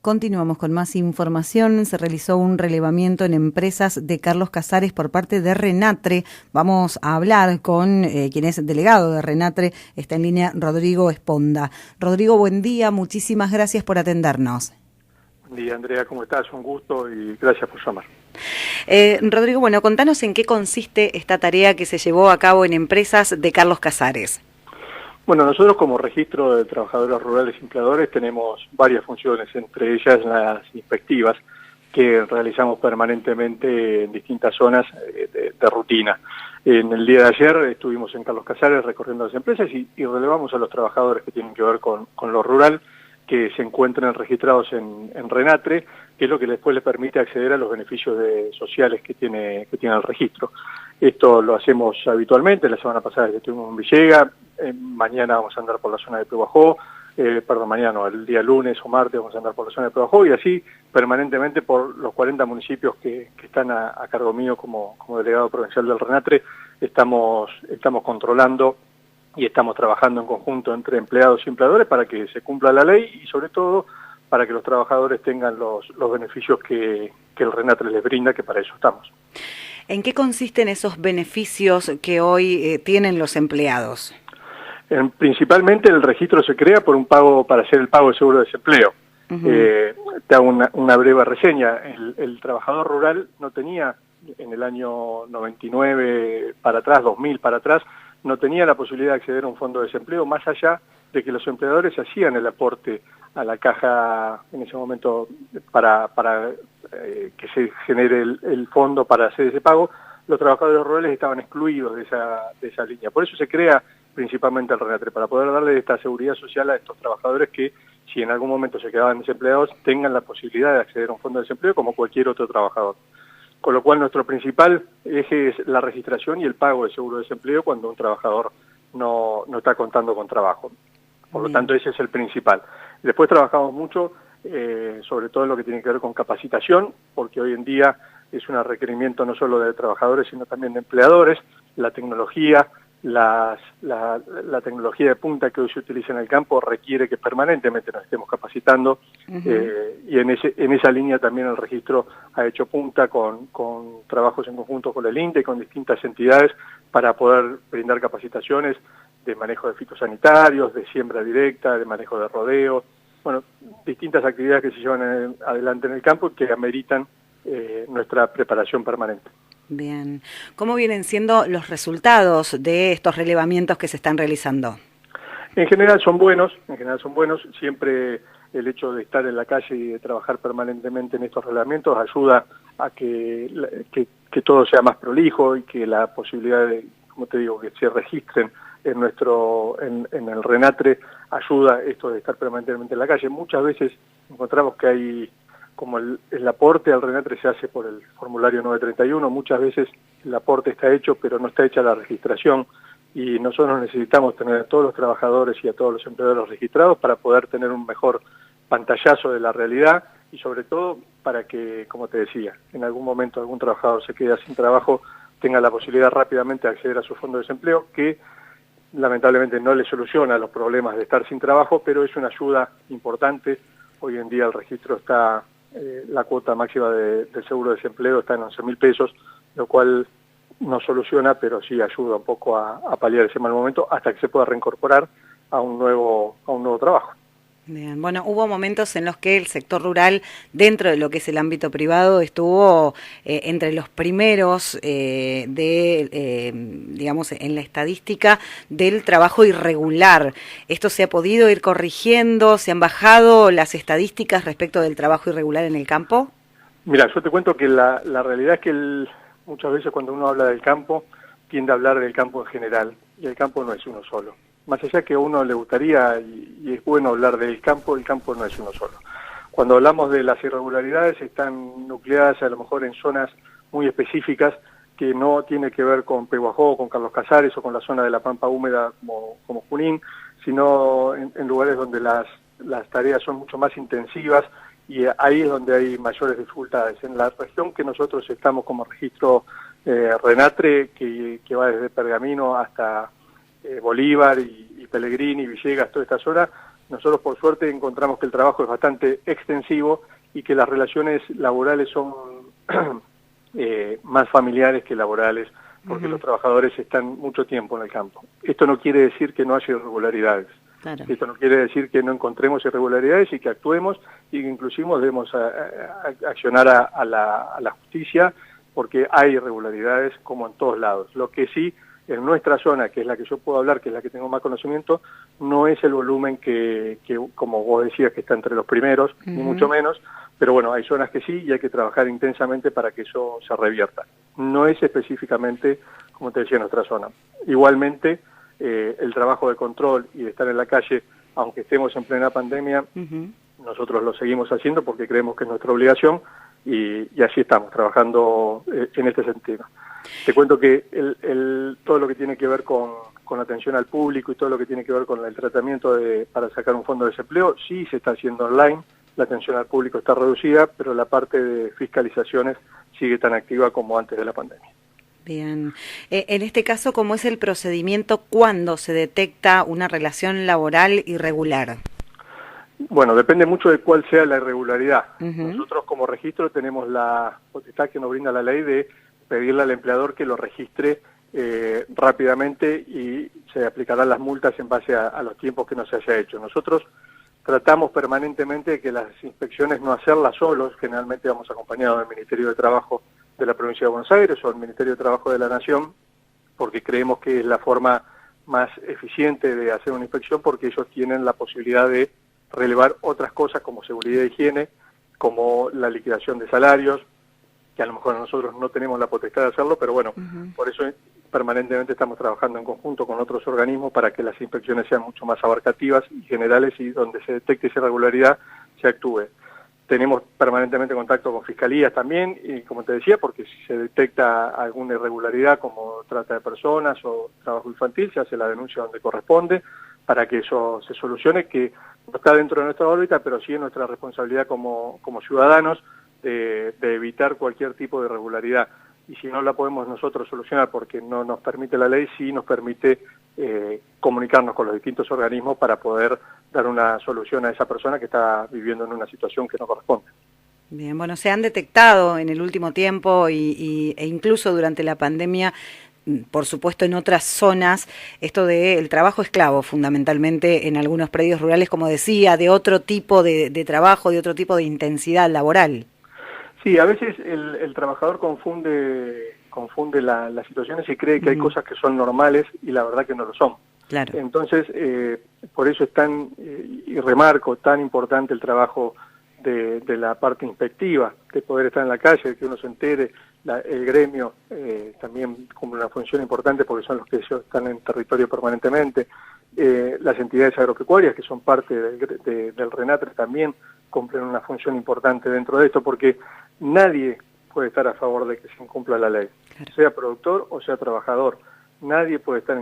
Continuamos con más información. Se realizó un relevamiento en empresas de Carlos Casares por parte de Renatre. Vamos a hablar con quien es delegado de Renatre. Está en línea Rodrigo Esponda. Rodrigo, buen día. Muchísimas gracias por atendernos. Buen día, Andrea. ¿Cómo estás? Un gusto y gracias por llamar. Rodrigo, bueno, contanos en qué consiste esta tarea que se llevó a cabo en empresas de Carlos Casares. Bueno, nosotros como registro de trabajadores rurales y empleadores tenemos varias funciones, entre ellas las inspectivas que realizamos permanentemente en distintas zonas de rutina. En el día de ayer estuvimos en Carlos Casares recorriendo las empresas y relevamos a los trabajadores que tienen que ver con lo rural, que se encuentran registrados en Renatre, que es lo que después les permite acceder a los beneficios sociales que tiene el registro. Esto lo hacemos habitualmente. La semana pasada estuvimos en Villegas, mañana vamos a andar por la zona de Pehuajó, el día lunes o martes vamos a andar por la zona de Pehuajó, y así permanentemente por los 40 municipios que están a cargo mío como delegado provincial del Renatre. Estamos controlando y estamos trabajando en conjunto entre empleados y empleadores para que se cumpla la ley y sobre todo para que los trabajadores tengan los beneficios que el Renatre les brinda, que para eso estamos. ¿En qué consisten esos beneficios que hoy tienen los empleados? Principalmente el registro se crea por un pago, para hacer el pago de seguro de desempleo. Te hago una breve reseña. El trabajador rural no tenía, en el año 99 para atrás, 2000 para atrás, no tenía la posibilidad de acceder a un fondo de desempleo, más allá de que los empleadores hacían el aporte a la caja en ese momento para que se genere el fondo para hacer ese pago. Los trabajadores rurales estaban excluidos de esa línea. Por eso se crea principalmente el Renatre, para poder darle esta seguridad social a estos trabajadores que, si en algún momento se quedaban desempleados, tengan la posibilidad de acceder a un fondo de desempleo como cualquier otro trabajador. Con lo cual nuestro principal eje es la registración y el pago de seguro de desempleo cuando un trabajador no está contando con trabajo. Por lo tanto, ese es el principal. Después trabajamos mucho, sobre todo en lo que tiene que ver con capacitación, porque hoy en día es un requerimiento no solo de trabajadores, sino también de empleadores. La tecnología, la tecnología de punta que hoy se utiliza en el campo requiere que permanentemente nos estemos capacitando, y en esa línea también el registro ha hecho punta con trabajos en conjunto con el INDE, con distintas entidades, para poder brindar capacitaciones de manejo de fitosanitarios, de siembra directa, de manejo de rodeo, bueno, distintas actividades que se llevan adelante en el campo y que ameritan nuestra preparación permanente. Bien. ¿Cómo vienen siendo los resultados de estos relevamientos que se están realizando? En general son buenos. Siempre el hecho de estar en la calle y de trabajar permanentemente en estos relevamientos ayuda a que todo sea más prolijo y que la posibilidad de, como te digo, que se registren en el Renatre ayuda esto de estar permanentemente en la calle. Muchas veces encontramos que hay, como el aporte al Renatre se hace por el formulario 931, muchas veces el aporte está hecho, pero no está hecha la registración, y nosotros necesitamos tener a todos los trabajadores y a todos los empleadores registrados para poder tener un mejor pantallazo de la realidad y sobre todo para que, como te decía, en algún momento algún trabajador se quede sin trabajo, tenga la posibilidad rápidamente de acceder a su fondo de desempleo, que lamentablemente no le soluciona los problemas de estar sin trabajo, pero es una ayuda importante. Hoy en día el registro está, la cuota máxima del seguro de desempleo está en 11.000 pesos, lo cual no soluciona, pero sí ayuda un poco a paliar ese mal momento hasta que se pueda reincorporar a un nuevo trabajo. Bien, bueno, hubo momentos en los que el sector rural, dentro de lo que es el ámbito privado, estuvo entre los primeros digamos, en la estadística del trabajo irregular. ¿Esto se ha podido ir corrigiendo? ¿Se han bajado las estadísticas respecto del trabajo irregular en el campo? Mira, yo te cuento que la realidad es que muchas veces cuando uno habla del campo, tiende a hablar del campo en general, y el campo no es uno solo. Más allá que a uno le gustaría, y es bueno hablar del campo, el campo no es uno solo. Cuando hablamos de las irregularidades, están nucleadas a lo mejor en zonas muy específicas que no tiene que ver con Pehuajó, con Carlos Casares o con la zona de la Pampa Húmeda como Junín, sino en lugares donde las tareas son mucho más intensivas, y ahí es donde hay mayores dificultades. En la región que nosotros estamos como registro Renatre, que va desde Pergamino hasta Bolívar y Pellegrini, Villegas, toda esta zona, Nosotros por suerte encontramos que el trabajo es bastante extensivo y que las relaciones laborales son más familiares que laborales, porque los trabajadores están mucho tiempo en el campo. Esto no quiere decir que no haya irregularidades. Claro. Esto no quiere decir que no encontremos irregularidades y que actuemos y que inclusive debemos accionar a la justicia, porque hay irregularidades como en todos lados. Lo que sí, en nuestra zona, que es la que yo puedo hablar, que es la que tengo más conocimiento, no es el volumen que como vos decías, que está entre los primeros, ni mucho menos, pero bueno, hay zonas que sí y hay que trabajar intensamente para que eso se revierta. No es específicamente, como te decía, nuestra zona. Igualmente, el trabajo de control y de estar en la calle, aunque estemos en plena pandemia, nosotros lo seguimos haciendo porque creemos que es nuestra obligación y así estamos, trabajando en este sentido. Te cuento que todo lo que tiene que ver con atención al público y todo lo que tiene que ver con el tratamiento para sacar un fondo de desempleo, sí se está haciendo online, la atención al público está reducida, pero la parte de fiscalizaciones sigue tan activa como antes de la pandemia. Bien. En este caso, ¿cómo es el procedimiento cuando se detecta una relación laboral irregular? Bueno, depende mucho de cuál sea la irregularidad. Nosotros como registro tenemos la potestad que nos brinda la ley de pedirle al empleador que lo registre rápidamente y se aplicarán las multas en base a los tiempos que no se haya hecho. Nosotros tratamos permanentemente de que las inspecciones no hacerlas solos, generalmente vamos acompañados del Ministerio de Trabajo de la Provincia de Buenos Aires o el Ministerio de Trabajo de la Nación, porque creemos que es la forma más eficiente de hacer una inspección, porque ellos tienen la posibilidad de relevar otras cosas como seguridad e higiene, como la liquidación de salarios, que a lo mejor nosotros no tenemos la potestad de hacerlo, pero bueno, por eso permanentemente estamos trabajando en conjunto con otros organismos para que las inspecciones sean mucho más abarcativas y generales y donde se detecte esa irregularidad se actúe. Tenemos permanentemente contacto con fiscalías también y como te decía, porque si se detecta alguna irregularidad como trata de personas o trabajo infantil, se hace la denuncia donde corresponde para que eso se solucione, que no está dentro de nuestra órbita, pero sí es nuestra responsabilidad como ciudadanos de evitar cualquier tipo de irregularidad. Y si no la podemos nosotros solucionar porque no nos permite la ley, sí nos permite comunicarnos con los distintos organismos para poder dar una solución a esa persona que está viviendo en una situación que no corresponde. Bien, bueno, se han detectado en el último tiempo e incluso durante la pandemia, por supuesto en otras zonas, esto del trabajo esclavo, fundamentalmente en algunos predios rurales, como decía, de otro tipo de trabajo, de otro tipo de intensidad laboral. Sí, a veces el trabajador confunde las situaciones y cree que hay cosas que son normales y la verdad que no lo son. Claro. Entonces, por eso es tan, y remarco, tan importante el trabajo de la parte inspectiva, de poder estar en la calle, de que uno se entere, el gremio también cumple una función importante porque son los que ellos están en territorio permanentemente, las entidades agropecuarias que son parte del RENATRE también cumplen una función importante dentro de esto porque nadie puede estar a favor de que se incumpla la ley, claro, sea productor o sea trabajador. Nadie puede estar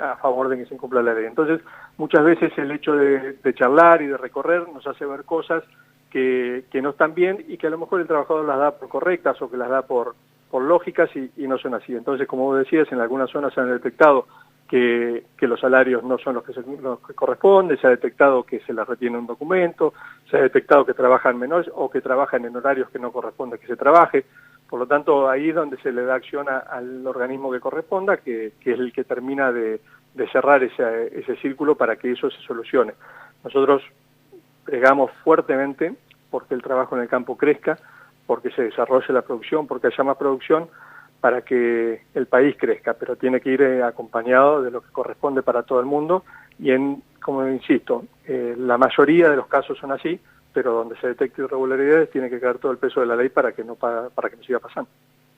a favor de que se incumpla la ley. Entonces, muchas veces el hecho de charlar y de recorrer nos hace ver cosas que no están bien y que a lo mejor el trabajador las da por correctas o que las da por lógicas y no son así. Entonces, como vos decías, en algunas zonas se han detectado que los salarios no son los que corresponden, se ha detectado que se les retiene un documento, se ha detectado que trabajan menores o que trabajan en horarios que no corresponde que se trabaje. Por lo tanto, ahí es donde se le da acción al organismo que corresponda, que es el que termina de cerrar ese círculo para que eso se solucione. Nosotros pregamos fuertemente porque el trabajo en el campo crezca, porque se desarrolle la producción, porque haya más producción, para que el país crezca, pero tiene que ir acompañado de lo que corresponde para todo el mundo y como insisto, la mayoría de los casos son así, pero donde se detecte irregularidades tiene que caer todo el peso de la ley para que no siga pasando.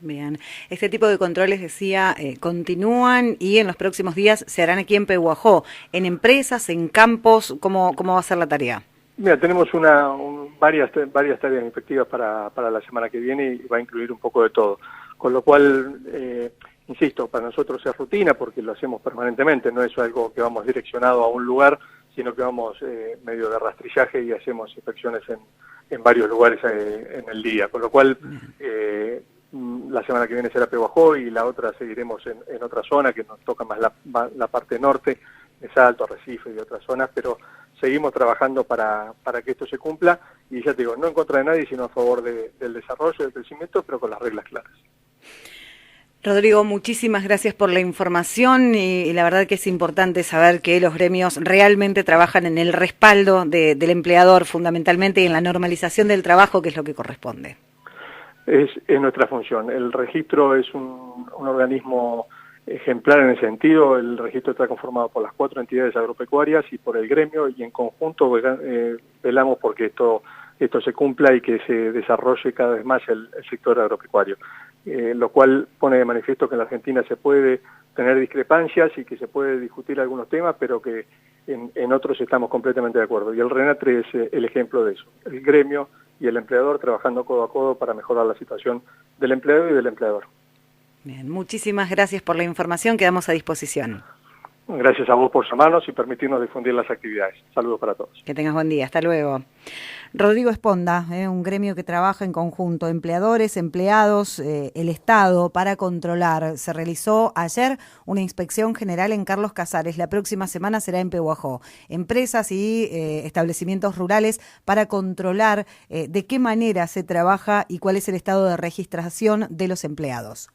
Bien, este tipo de controles, decía, continúan y en los próximos días se harán aquí en Pehuajó, en empresas, en campos, ¿cómo va a ser la tarea? Mira, tenemos varias tareas inspectivas para la semana que viene y va a incluir un poco de todo. Con lo cual, insisto, para nosotros es rutina porque lo hacemos permanentemente, no es algo que vamos direccionado a un lugar, sino que vamos medio de rastrillaje y hacemos inspecciones en varios lugares en el día. Con lo cual, la semana que viene será Pehuajó y la otra seguiremos en otra zona que nos toca más la parte norte, de Salto, Arrecife y otras zonas, pero seguimos trabajando para que esto se cumpla, y ya te digo, no en contra de nadie, sino a favor del desarrollo, del crecimiento, pero con las reglas claras. Rodrigo, muchísimas gracias por la información y la verdad que es importante saber que los gremios realmente trabajan en el respaldo del empleador fundamentalmente y en la normalización del trabajo, que es lo que corresponde. Es nuestra función. El registro es un organismo ejemplar en ese sentido. El registro está conformado por las 4 entidades agropecuarias y por el gremio, y en conjunto velamos porque esto se cumpla y que se desarrolle cada vez más el sector agropecuario. Lo cual pone de manifiesto que en la Argentina se puede tener discrepancias y que se puede discutir algunos temas, pero que en otros estamos completamente de acuerdo. Y el RENATRE es el ejemplo de eso. El gremio y el empleador trabajando codo a codo para mejorar la situación del empleado y del empleador. Bien, muchísimas gracias por la información, quedamos a disposición. Gracias a vos por llamarnos y permitirnos difundir las actividades. Saludos para todos. Que tengas buen día, hasta luego. Rodrigo Esponda, un gremio que trabaja en conjunto, empleadores, empleados, el Estado, para controlar. Se realizó ayer una inspección general en Carlos Casares, la próxima semana será en Pehuajó. Empresas y establecimientos rurales para controlar de qué manera se trabaja y cuál es el estado de registración de los empleados.